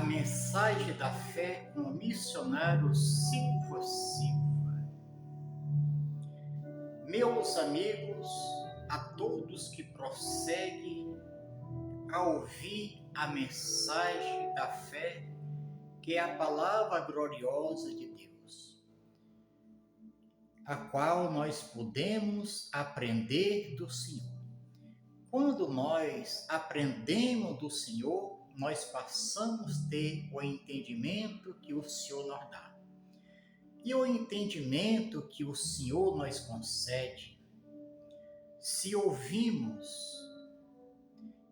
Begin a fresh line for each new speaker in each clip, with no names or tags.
Mensagem da Fé com o missionário Silva Silva. Meus amigos, a todos que prosseguem a ouvir a mensagem da fé, que é a palavra gloriosa de Deus, a qual nós podemos aprender do Senhor. Quando nós aprendemos do Senhor, nós passamos a ter o entendimento que o Senhor nos dá. E o entendimento que o Senhor nos concede, se ouvimos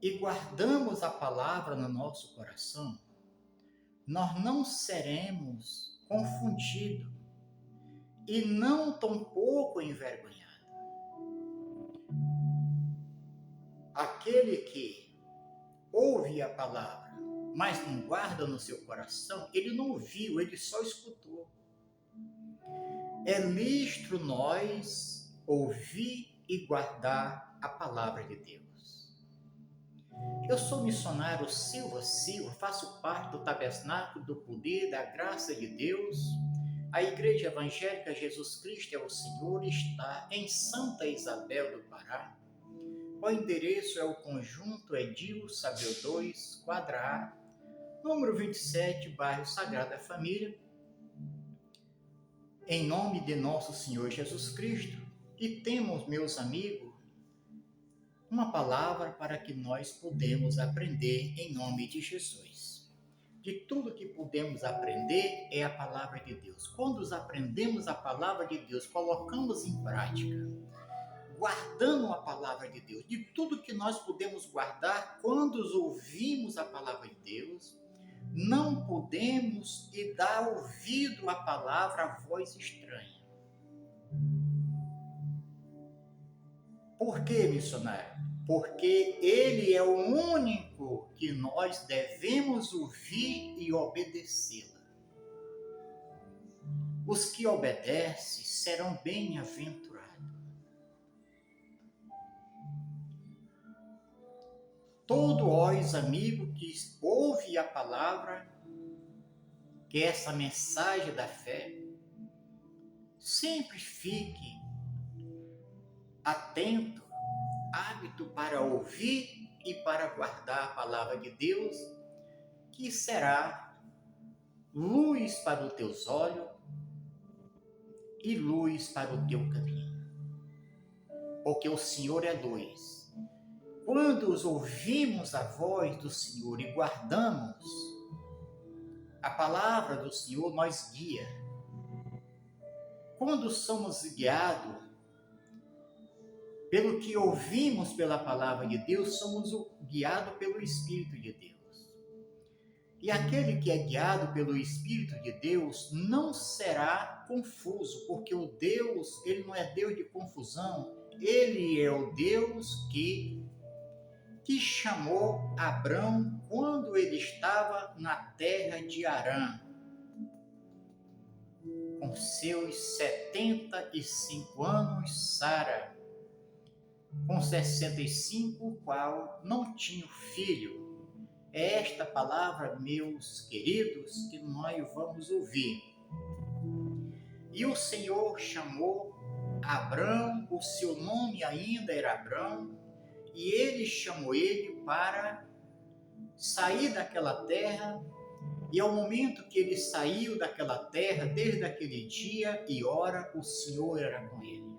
e guardamos a palavra no nosso coração, nós não seremos confundidos e não tampouco envergonhados. Aquele que ouve a palavra, mas não guarda no seu coração, ele não ouviu, ele só escutou. É lícito nós ouvir e guardar a palavra de Deus. Eu sou missionário Silva Silva, faço parte do Tabernáculo do Poder da Graça de Deus. A Igreja Evangélica Jesus Cristo é o Senhor está em Santa Isabel do Pará. O endereço é o Conjunto Edil Sabel 2, quadra A, número 27, bairro Sagrada Família, em nome de nosso Senhor Jesus Cristo. E temos, meus amigos, uma palavra para que nós podemos aprender em nome de Jesus. De tudo que podemos aprender é a palavra de Deus. Quando aprendemos a palavra de Deus, colocamos em prática, guardando a palavra de Deus, de tudo que nós podemos guardar quando ouvimos a palavra de Deus, não podemos dar ouvido à palavra, à voz estranha. Por que, missionário? Porque ele é o único que nós devemos ouvir e obedecê-la. Os que obedecem serão bem-aventurados. Todo os amigo que ouve a palavra, que é essa mensagem da fé, sempre fique atento, hábito para ouvir e para guardar a palavra de Deus, que será luz para os teus olhos e luz para o teu caminho. Porque o Senhor é luz. Quando ouvimos a voz do Senhor e guardamos a palavra do Senhor, nós guia. Quando somos guiados pelo que ouvimos pela palavra de Deus, somos guiados pelo Espírito de Deus. E aquele que é guiado pelo Espírito de Deus não será confuso, porque o Deus, ele não é Deus de confusão, ele é o Deus que chamou Abrão quando ele estava na terra de Harã, com seus 75 anos, Sara, com 65, o qual não tinha filho. É esta palavra, meus queridos, que nós vamos ouvir. E o Senhor chamou Abrão, o seu nome ainda era Abrão, e ele chamou ele para sair daquela terra, e ao momento que ele saiu daquela terra, desde aquele dia e hora, o Senhor era com ele.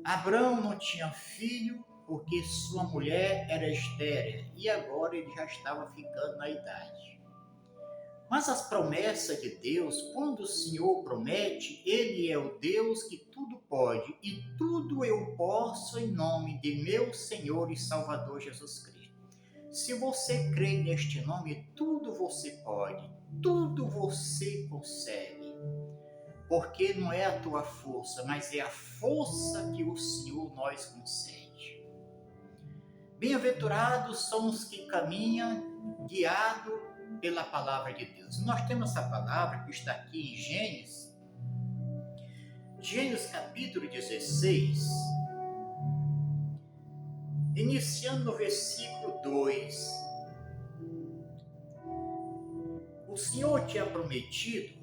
Abrão não tinha filho, porque sua mulher era estéril, e agora ele já estava ficando na idade. Mas as promessas de Deus, quando o Senhor promete, ele é o Deus que tudo pode, e tudo eu posso em nome de meu Senhor e Salvador Jesus Cristo. Se você crê neste nome, tudo você pode, tudo você consegue, porque não é a tua força, mas é a força que o Senhor nos concede. Bem-aventurados são os que caminham guiados pela palavra de Deus. Nós temos essa palavra que está aqui em Gênesis capítulo 16, iniciando no versículo 2. O Senhor tinha prometido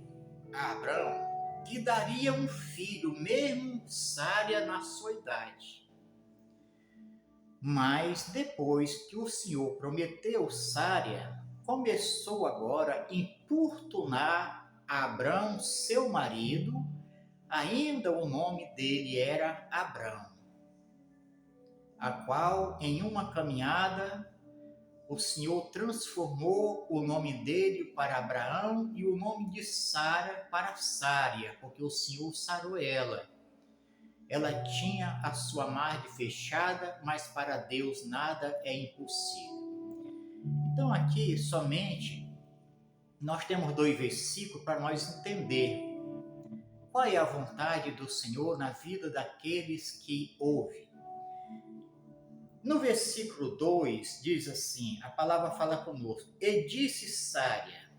a Abraão que daria um filho, mesmo Sária na sua idade. Mas depois que o Senhor prometeu Sária, começou agora a importunar Abrão, seu marido, ainda o nome dele era Abrão, a qual em uma caminhada o Senhor transformou o nome dele para Abraão e o nome de Sara para Sária, porque o Senhor sarou ela. Ela tinha a sua margem fechada, mas para Deus nada é impossível. Então aqui somente nós temos 2 versículos para nós entender qual é a vontade do Senhor na vida daqueles que ouvem. No versículo 2 diz assim, a palavra fala conosco: E disse Sária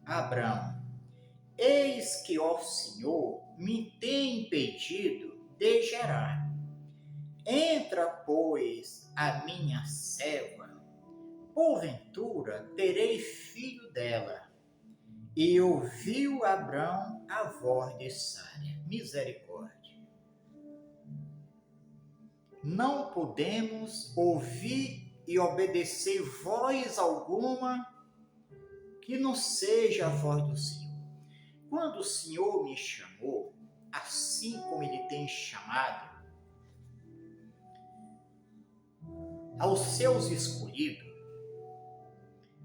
a Abrão: Eis que o Senhor me tem impedido de gerar. Entra, pois, a minha serva, porventura terei filho dela. E ouviu Abrão a voz de Sária. Misericórdia. Não podemos ouvir e obedecer voz alguma que não seja a voz do Senhor. Quando o Senhor me chamou, assim como Ele tem chamado aos seus escolhidos,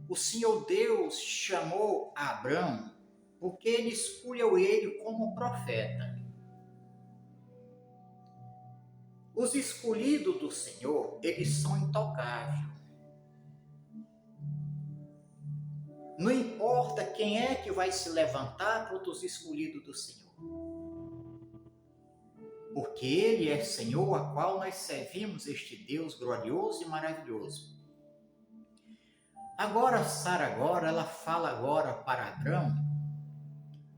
o Senhor Deus chamou Abrão porque Ele escolheu ele como profeta. Os escolhidos do Senhor, eles são intocáveis. Não importa quem é que vai se levantar contra os escolhidos do Senhor. Porque Ele é Senhor, a qual nós servimos este Deus glorioso e maravilhoso. Agora, Sara, ela fala agora para Abrão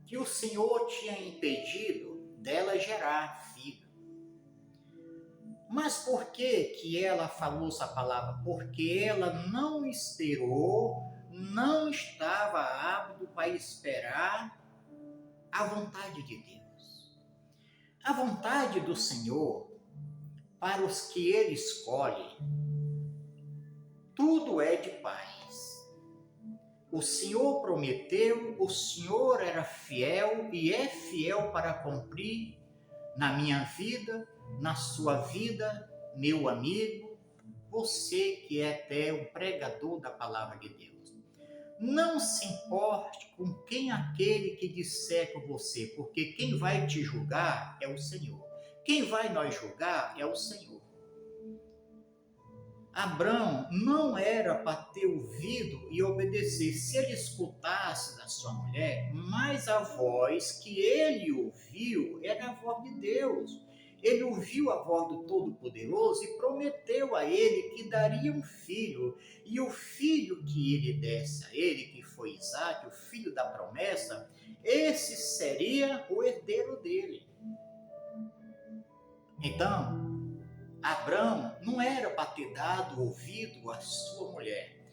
que o Senhor tinha impedido dela gerar filho. Mas por que ela falou essa palavra? Porque ela não esperou, não estava apto para esperar a vontade de Deus. A vontade do Senhor, para os que Ele escolhe, tudo é de paz. O Senhor prometeu, o Senhor era fiel e é fiel para cumprir na minha vida, na sua vida, meu amigo, você que é até um pregador da palavra de Deus. Não se importe com quem aquele que disser com você, porque quem vai te julgar é o Senhor. Quem vai nos julgar é o Senhor. Abrão não era para ter ouvido e obedecer. Se ele escutasse da sua mulher, mas a voz que ele ouviu era a voz de Deus. Ele ouviu a voz do Todo-Poderoso e prometeu a ele que daria um filho. E o filho que ele desse a ele, que foi Isaque, o filho da promessa, esse seria o herdeiro dele. Então, Abrão não era para ter dado ouvido à sua mulher.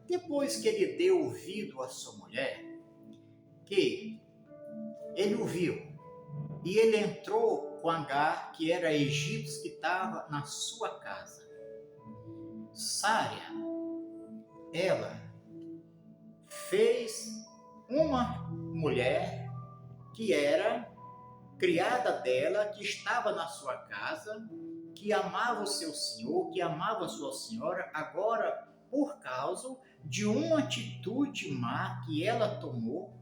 Depois que ele deu ouvido à sua mulher, que ele ouviu, e ele entrou com Agar, que era egípcio, que estava na sua casa. Sária, ela fez uma mulher que era criada dela, que estava na sua casa, que amava o seu senhor, que amava a sua senhora, agora por causa de uma atitude má que ela tomou,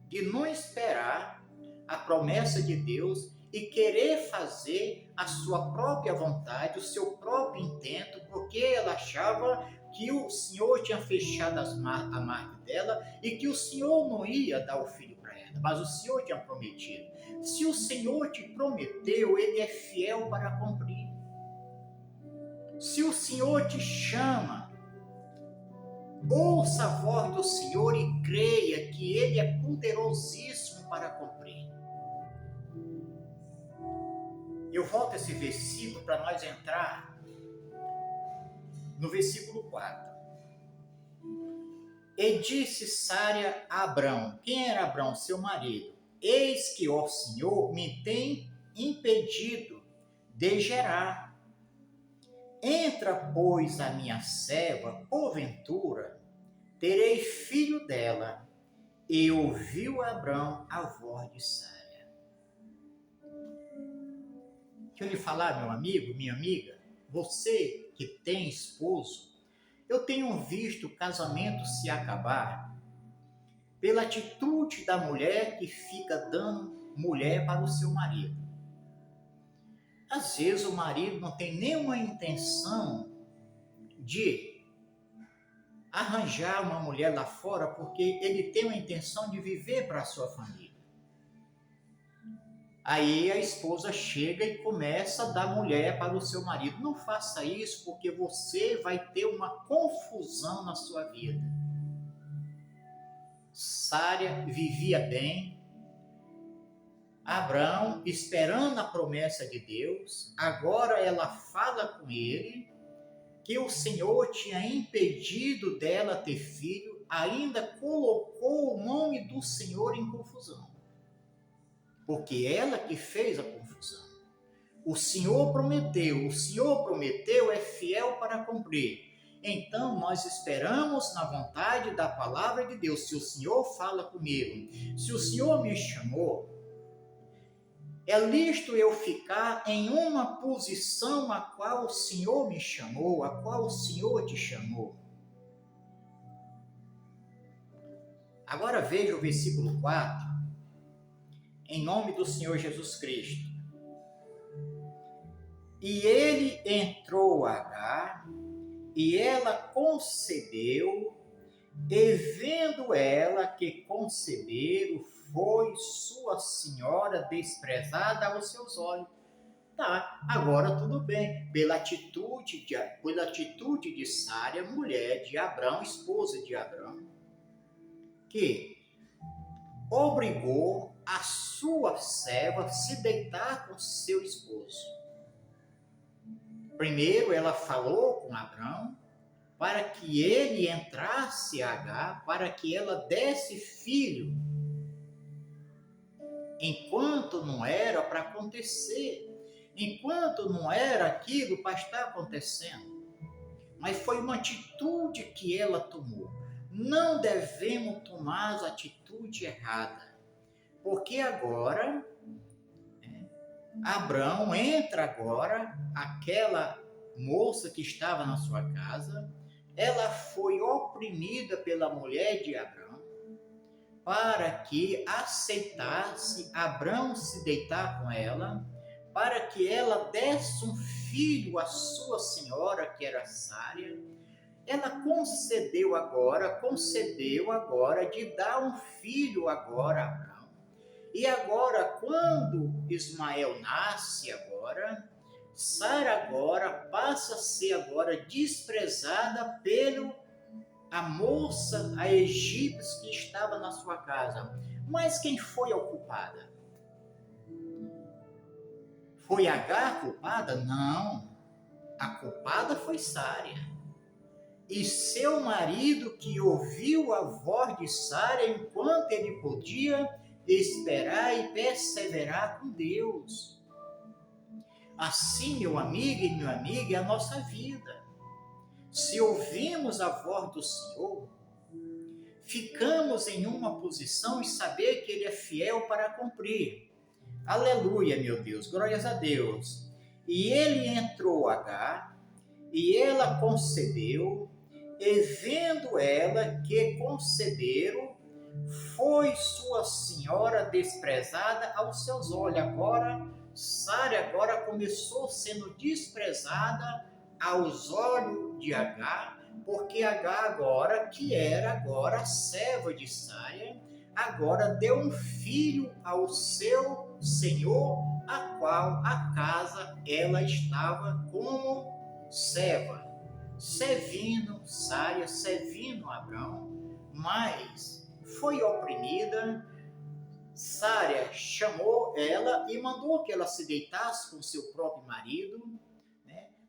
de não esperar a promessa de Deus e querer fazer a sua própria vontade, o seu próprio intento, porque ela achava que o Senhor tinha fechado a marca dela e que o Senhor não ia dar o filho para ela, mas o Senhor tinha prometido. Se o Senhor te prometeu, Ele é fiel para cumprir. Se o Senhor te chama, ouça a voz do Senhor e creia que Ele é poderosíssimo para cumprir. Eu volto a esse versículo para nós entrar no versículo 4. E disse Sara a Abrão, quem era Abrão? Seu marido. Eis que o Senhor me tem impedido de gerar. Entra, pois, a minha serva, porventura, terei filho dela. E ouviu Abrão a voz de Sara. Deixa eu lhe falar, meu amigo, minha amiga, você que tem esposo, eu tenho visto o casamento se acabar pela atitude da mulher que fica dando mulher para o seu marido. Às vezes o marido não tem nenhuma intenção de arranjar uma mulher lá fora porque ele tem uma intenção de viver para a sua família. Aí a esposa chega e começa a dar mulher para o seu marido. Não faça isso porque você vai ter uma confusão na sua vida. Sara vivia bem. Abraão esperando a promessa de Deus. Agora ela fala com ele que o Senhor tinha impedido dela ter filho. Ainda colocou o nome do Senhor em confusão. Porque ela que fez a confusão. O Senhor prometeu, é fiel para cumprir. Então, nós esperamos na vontade da palavra de Deus. Se o Senhor fala comigo, se o Senhor me chamou, é lícito eu ficar em uma posição a qual o Senhor me chamou, a qual o Senhor te chamou. Agora veja o versículo 4. Em nome do Senhor Jesus Cristo. E ele entrou a Agar, e ela concebeu, e vendo ela que conceberam, foi sua senhora desprezada aos seus olhos. Tá, agora tudo bem. Pela atitude de Sara, mulher de Abrão, esposa de Abrão, que obrigou a sua serva a se deitar com seu esposo. Primeiro ela falou com Abrão para que ele entrasse a Agar, para que ela desse filho, enquanto não era para acontecer, enquanto não era aquilo para estar acontecendo. Mas foi uma atitude que ela tomou. Não devemos tomar a atitude errada, porque agora Abrão entra agora, aquela moça que estava na sua casa, ela foi oprimida pela mulher de Abrão, para que aceitasse Abrão se deitar com ela, para que ela desse um filho à sua senhora, que era Sara. Ela concedeu agora de dar um filho agora a Abrão. E agora, quando Ismael nasce agora, Sara agora passa a ser agora desprezada a moça, a egípcia que estava na sua casa. Mas quem foi a culpada? Foi Agar culpada? Não. A culpada foi Sara. E seu marido, que ouviu a voz de Sara enquanto ele podia esperar e perseverar com Deus. Assim, meu amigo e minha amiga, é a nossa vida. Se ouvimos a voz do Senhor, ficamos em uma posição e saber que Ele é fiel para cumprir. Aleluia, meu Deus, glórias a Deus. E ele entrou a Agar, e ela concebeu, e vendo ela que conceberam, foi sua senhora desprezada aos seus olhos. Agora, Sara agora começou sendo desprezada aos olhos de Agar, porque Agar agora, que era agora a serva de Sara, agora deu um filho ao seu senhor, a qual a casa ela estava como serva, servindo Sara, servindo Abrão, mas foi oprimida. Sara chamou ela e mandou que ela se deitasse com seu próprio marido,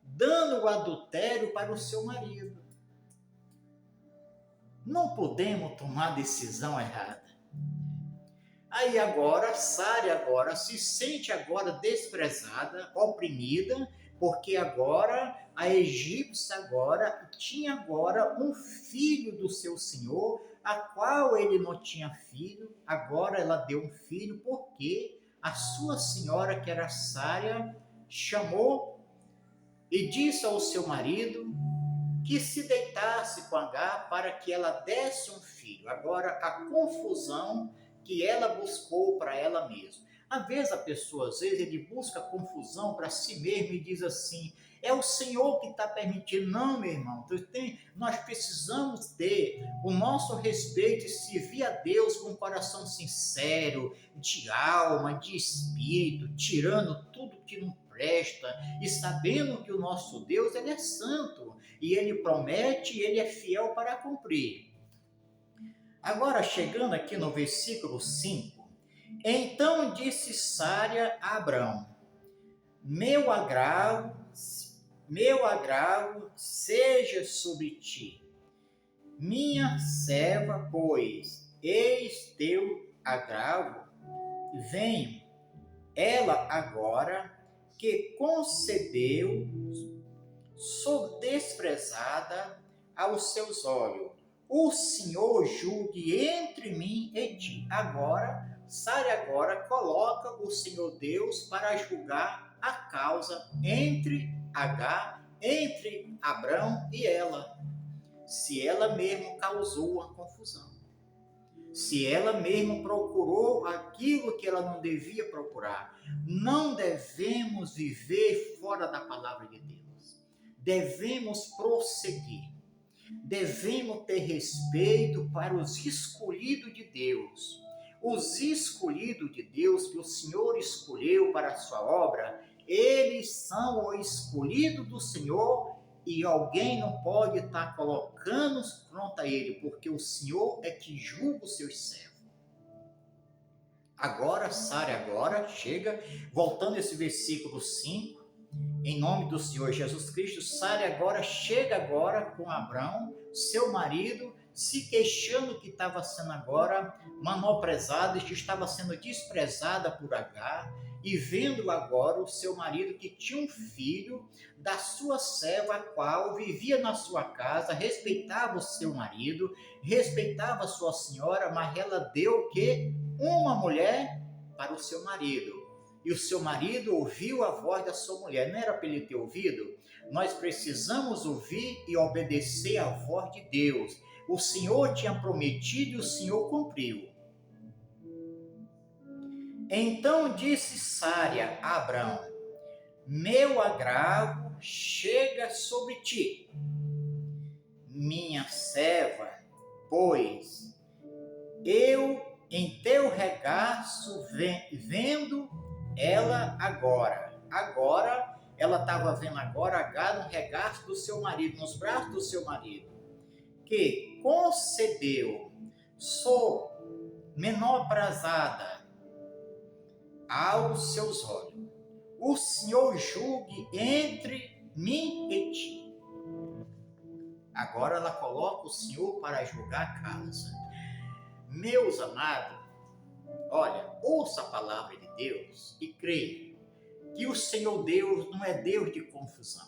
dando o adultério para o seu marido. Não podemos tomar decisão errada. Aí agora, Sara agora se sente agora desprezada, oprimida, porque agora a egípcia agora tinha agora um filho do seu senhor, a qual ele não tinha filho, agora ela deu um filho, porque a sua senhora, que era Sara, chamou e disse ao seu marido que se deitasse com Agar para que ela desse um filho. Agora, a confusão que ela buscou para ela mesma. Às vezes a pessoa, ele busca confusão para si mesmo e diz assim, é o Senhor que está permitindo. Não, meu irmão, nós precisamos ter o nosso respeito e servir a Deus com um coração sincero, de alma, de espírito, tirando tudo que não presta e sabendo que o nosso Deus, ele é santo e ele promete e ele é fiel para cumprir. Agora, chegando aqui no versículo 5, então disse Sara a Abrão, meu agravo seja sobre ti, minha serva, pois eis teu agravo, venho, ela agora que concebeu, sou desprezada aos seus olhos. O Senhor julgue entre mim e ti. Agora, Sara agora coloca o Senhor Deus para julgar a causa entre Agar, entre Abrão e ela. Se ela mesmo causou a confusão. Se ela mesmo procurou aquilo que ela não devia procurar. Não devemos viver fora da palavra de Deus. Devemos prosseguir. Devemos ter respeito para os escolhidos de Deus. Os escolhidos de Deus que o Senhor escolheu para a sua obra, eles são o escolhido do Senhor e alguém não pode estar colocando contra ele, porque o Senhor é que julga os seus servos. Agora, Sara agora chega, voltando esse versículo 5, em nome do Senhor Jesus Cristo, Sara agora chega agora com Abrão, seu marido, se queixando que estava sendo agora menosprezada, que estava sendo desprezada por Agar, e vendo agora o seu marido que tinha um filho da sua serva, a qual vivia na sua casa, respeitava o seu marido, respeitava a sua senhora, mas ela deu o quê? Uma mulher para o seu marido. E o seu marido ouviu a voz da sua mulher. Não era para ele ter ouvido? Nós precisamos ouvir e obedecer à voz de Deus. O Senhor tinha prometido e o Senhor cumpriu. Então disse Sara a Abrão, meu agravo chega sobre ti, minha serva, pois eu em teu regaço vendo ela agora ela estava vendo agora Agar no regaço do seu marido, nos braços do seu marido, que concebeu, sou menosprezada aos seus olhos. O Senhor julgue entre mim e ti. Agora ela coloca o Senhor para julgar a causa. Meus amados, olha, ouça a palavra de Deus e creia que o Senhor Deus não é Deus de confusão.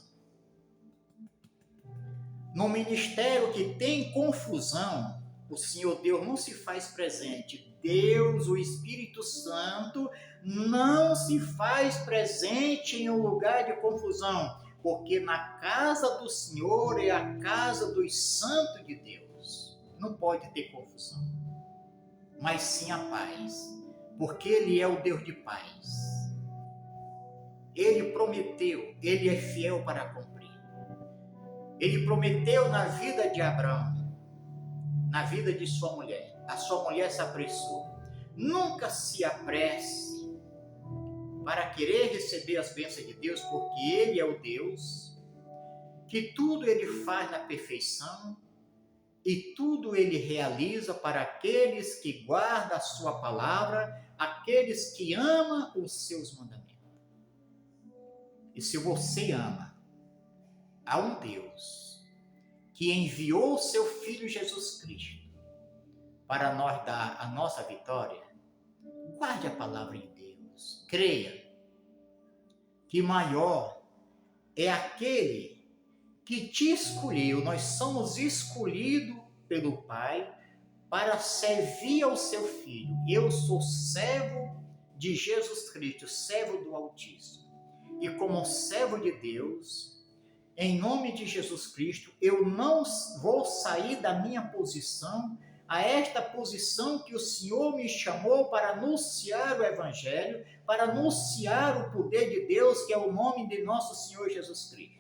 No ministério que tem confusão, o Senhor Deus não se faz presente. Deus, o Espírito Santo, não se faz presente em um lugar de confusão, porque na casa do Senhor é a casa dos santos de Deus. Não pode ter confusão, mas sim a paz, porque Ele é o Deus de paz. Ele prometeu, Ele é fiel para cumprir. Ele prometeu na vida de Abraão, na vida de sua mulher. A sua mulher se apressou. Nunca se apresse para querer receber as bênçãos de Deus, porque Ele é o Deus que tudo Ele faz na perfeição e tudo Ele realiza para aqueles que guardam a sua palavra, aqueles que amam os seus mandamentos. E se você ama a um Deus que enviou seu Filho Jesus Cristo para nós dar a nossa vitória, guarde a palavra de Deus. Creia que maior é aquele que te escolheu. Nós somos escolhidos pelo Pai para servir ao seu Filho. Eu sou servo de Jesus Cristo, servo do Altíssimo. E como servo de Deus, em nome de Jesus Cristo, eu não vou sair da minha posição, a esta posição que o Senhor me chamou para anunciar o Evangelho, para anunciar o poder de Deus, que é o nome de nosso Senhor Jesus Cristo.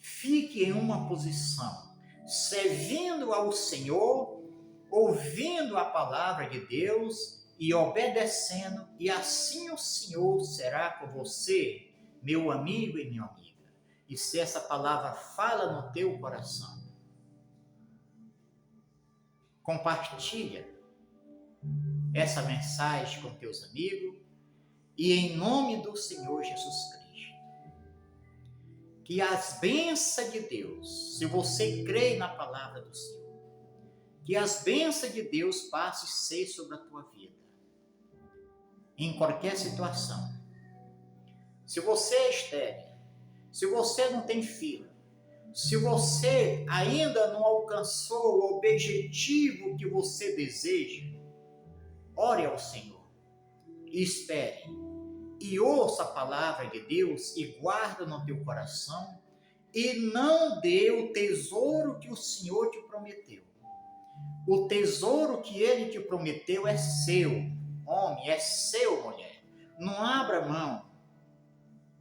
Fique em uma posição, servindo ao Senhor, ouvindo a palavra de Deus e obedecendo, e assim o Senhor será com você, meu amigo e minha amiga. E se essa palavra fala no teu coração, compartilha essa mensagem com teus amigos, e em nome do Senhor Jesus Cristo, que as bênçãos de Deus, se você crê na palavra do Senhor, que as bênçãos de Deus passem a ser sobre a tua vida, em qualquer situação. Se você é estéril, se você não tem filho, se você ainda não alcançou o objetivo que você deseja, ore ao Senhor, espere e ouça a palavra de Deus e guarda no teu coração, e não dê o tesouro que o Senhor te prometeu. O tesouro que Ele te prometeu é seu, homem, é seu, mulher. Não abra mão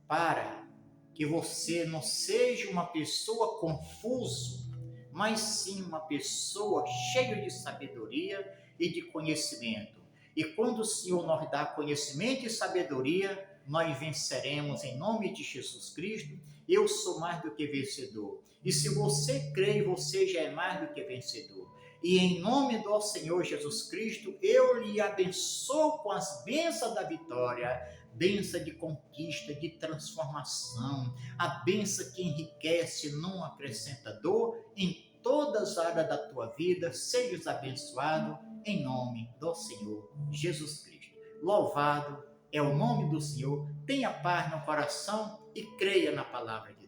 para que você não seja uma pessoa confusa, mas sim uma pessoa cheia de sabedoria e de conhecimento. E quando o Senhor nos dá conhecimento e sabedoria, nós venceremos em nome de Jesus Cristo. Eu sou mais do que vencedor. E se você crê, você já é mais do que vencedor. E em nome do Senhor Jesus Cristo, eu lhe abençoo com as bênçãos da vitória, bênção de conquista, de transformação, a bênção que enriquece, não acrescenta dor, em todas as áreas da tua vida. Sejas abençoado em nome do Senhor Jesus Cristo. Louvado é o nome do Senhor. Tenha paz no coração e creia na palavra de Deus.